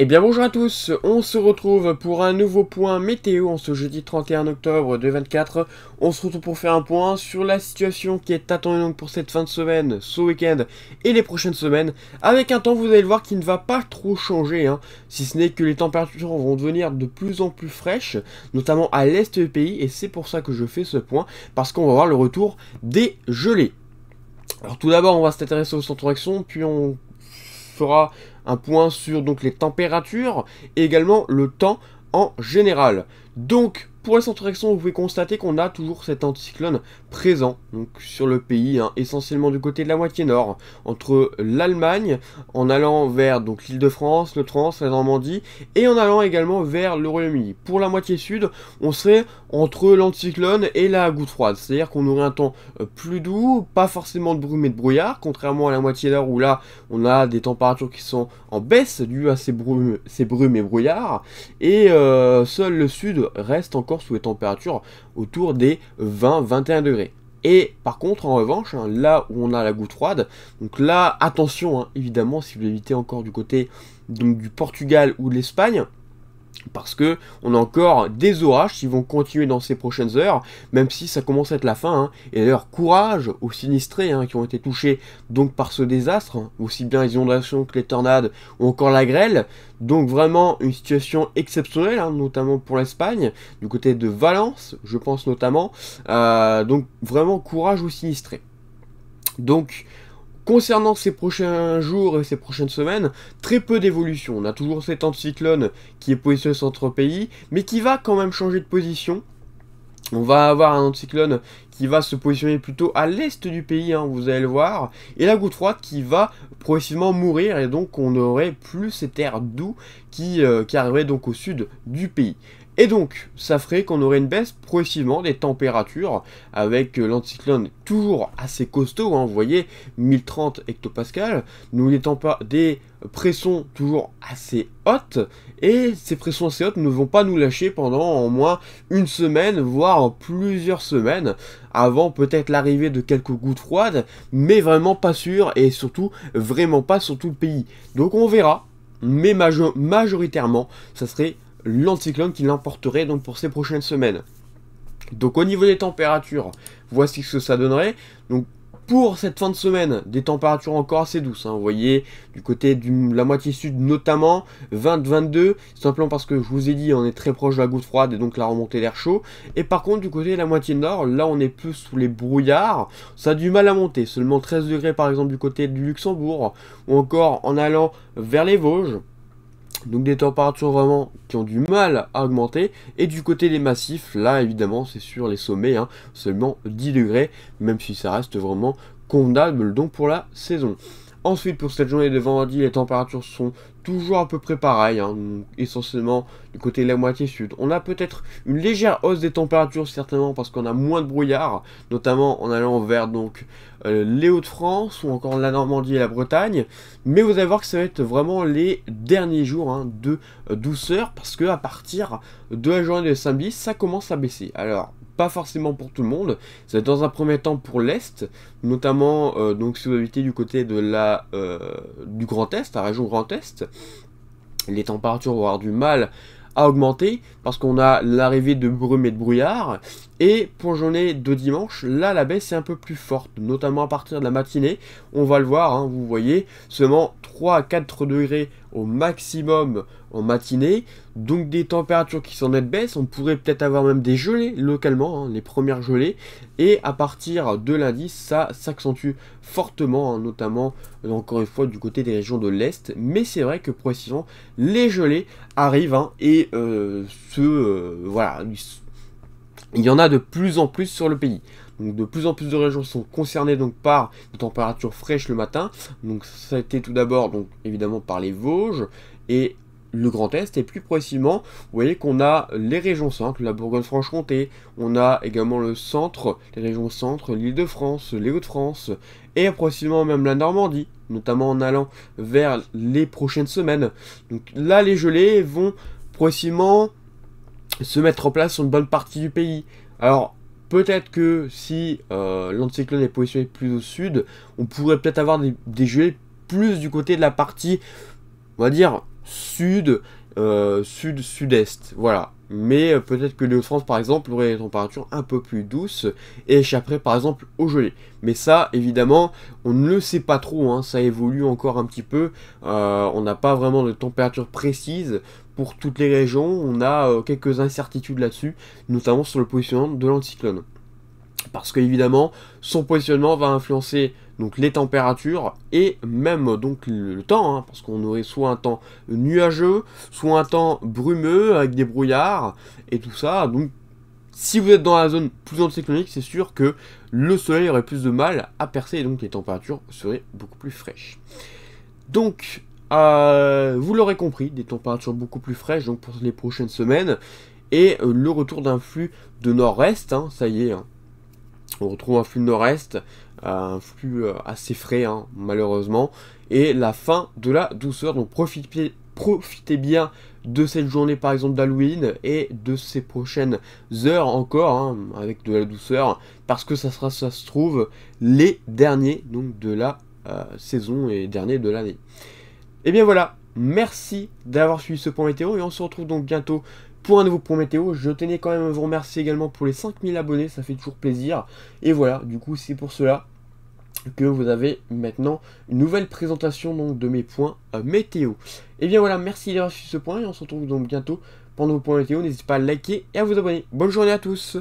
Eh bien bonjour à tous, on se retrouve pour un nouveau point météo en ce jeudi 31 octobre 2024. On se retrouve pour faire un point sur la situation qui est attendue donc pour cette fin de semaine, ce week-end et les prochaines semaines, avec un temps, vous allez le voir, qui ne va pas trop changer, si ce n'est que les températures vont devenir de plus en plus fraîches, notamment à l'est du pays, et c'est pour ça que je fais ce point, parce qu'on va voir le retour des gelées. Alors tout d'abord, on va s'intéresser au centre d'action, puis on fera un point sur donc les températures et également le temps en général. Donc pour les centres d'action, vous pouvez constater qu'on a toujours cet anticyclone présent donc sur le pays, essentiellement du côté de la moitié nord, entre l'Allemagne, en allant vers donc l'Île-de-France, le France, la Normandie, et en allant également vers le Royaume-Uni. Pour la moitié sud, on serait entre l'anticyclone et la goutte froide, c'est-à-dire qu'on aurait un temps plus doux, pas forcément de brume et de brouillard, contrairement à la moitié nord où là on a des températures qui sont en baisse dues à ces brumes et brouillards, et seul le sud reste encore sous les températures autour des 20-21 degrés. Et par contre, en revanche, là où on a la goutte froide, donc là, attention, évidemment, si vous évitez encore du côté donc, du Portugal ou de l'Espagne, parce que on a encore des orages qui vont continuer dans ces prochaines heures, même si ça commence à être la fin. Et d'ailleurs, courage aux sinistrés qui ont été touchés donc par ce désastre, aussi bien les inondations que les tornades ou encore la grêle. Donc vraiment une situation exceptionnelle, notamment pour l'Espagne, du côté de Valence, je pense notamment. Donc vraiment courage aux sinistrés. Donc concernant ces prochains jours et ces prochaines semaines, très peu d'évolution. On a toujours cet anticyclone qui est positionné sur notre pays, mais qui va quand même changer de position. On va avoir un anticyclone qui va se positionner plutôt à l'est du pays, vous allez le voir, et la goutte froide qui va progressivement mourir, et donc on n'aurait plus cet air doux qui arriverait donc au sud du pays. Et donc, ça ferait qu'on aurait une baisse progressivement des températures, avec l'anticyclone toujours assez costaud, vous voyez, 1030 hectopascales, nous des pressions toujours assez hautes, et ces pressions assez hautes ne vont pas nous lâcher pendant au moins une semaine, voire plusieurs semaines, avant peut-être l'arrivée de quelques gouttes froides, mais vraiment pas sûr, et surtout, vraiment pas sur tout le pays. Donc on verra, mais majoritairement, ça serait l'anticyclone qui l'emporterait donc pour ces prochaines semaines. Donc au niveau des températures, voici ce que ça donnerait. Donc pour cette fin de semaine, des températures encore assez douces, vous voyez, du côté de la moitié sud notamment, 20-22, simplement parce que je vous ai dit, on est très proche de la goutte froide et donc la remontée d'air chaud. Et par contre, du côté de la moitié nord, là on est plus sous les brouillards, ça a du mal à monter, seulement 13 degrés par exemple du côté du Luxembourg, ou encore en allant vers les Vosges. Donc des températures vraiment qui ont du mal à augmenter. Et du côté des massifs, là évidemment c'est sur les sommets, seulement 10 degrés, même si ça reste vraiment convenable donc pour la saison. Ensuite, pour cette journée de vendredi, les températures sont toujours à peu près pareilles, essentiellement du côté de la moitié sud. On a peut-être une légère hausse des températures, certainement parce qu'on a moins de brouillard, notamment en allant vers donc les Hauts-de-France ou encore la Normandie et la Bretagne. Mais vous allez voir que ça va être vraiment les derniers jours de douceur, parce que à partir de la journée de samedi, ça commence à baisser. Alors, pas forcément pour tout le monde, c'est dans un premier temps pour l'Est, notamment donc si vous habitez du côté de du Grand Est, la région Grand Est, les températures vont avoir du mal à augmenter parce qu'on a l'arrivée de brume et de brouillard. Et pour journée de dimanche, là la baisse est un peu plus forte, notamment à partir de la matinée. On va le voir, vous voyez, seulement 3 à 4 degrés au maximum en matinée, donc des températures qui sont nette baisse. On pourrait peut-être avoir même des gelées localement, les premières gelées, et à partir de lundi ça s'accentue fortement, notamment encore une fois du côté des régions de l'Est. Mais c'est vrai que progressivement les gelées arrivent, et voilà, il y en a de plus en plus sur le pays. Donc de plus en plus de régions sont concernées donc par des températures fraîches le matin. Donc ça a été tout d'abord donc évidemment par les Vosges et le Grand Est, et plus précisément, vous voyez qu'on a les régions centres, la Bourgogne-Franche-Comté, on a également le centre, les régions centres, l'Île-de-France, les Hauts-de-France, et précisément même la Normandie, notamment en allant vers les prochaines semaines. Donc là, les gelées vont progressivement se mettre en place sur une bonne partie du pays. Alors, peut-être que si l'anticyclone est positionné plus au sud, on pourrait peut-être avoir des gelées plus du côté de la partie, on va dire, sud, sud-sud-est, voilà. Mais peut-être que les Hauts-de-France, par exemple, auraient des températures un peu plus douces et échapperaient, par exemple, au gelé. Mais ça, évidemment, on ne le sait pas trop, hein, ça évolue encore un petit peu. On n'a pas vraiment de température précise pour toutes les régions. On a quelques incertitudes là-dessus, notamment sur le positionnement de l'anticyclone. Parce qu'évidemment, son positionnement va influencer donc les températures et même donc le temps, hein, parce qu'on aurait soit un temps nuageux, soit un temps brumeux avec des brouillards et tout ça. Donc, si vous êtes dans la zone plus anticyclonique, c'est sûr que le soleil aurait plus de mal à percer et donc les températures seraient beaucoup plus fraîches. Donc, vous l'aurez compris, des températures beaucoup plus fraîches donc pour les prochaines semaines et le retour d'un flux de nord-est, hein, ça y est. Hein, on retrouve un flux nord-est, un flux assez frais, hein, malheureusement, et la fin de la douceur. Donc profitez bien de cette journée, par exemple, d'Halloween, et de ces prochaines heures encore, hein, avec de la douceur, parce que ça sera, ça se trouve, les derniers donc, de la saison et derniers de l'année. Et bien voilà, merci d'avoir suivi ce point météo, et on se retrouve donc bientôt pour un nouveau point météo. Je tenais quand même à vous remercier également pour les 5000 abonnés, ça fait toujours plaisir. Et voilà, du coup c'est pour cela que vous avez maintenant une nouvelle présentation donc, de mes points météo. Et bien voilà, merci d'avoir suivi ce point et on se retrouve donc bientôt pour un nouveau point météo. N'hésitez pas à liker et à vous abonner. Bonne journée à tous.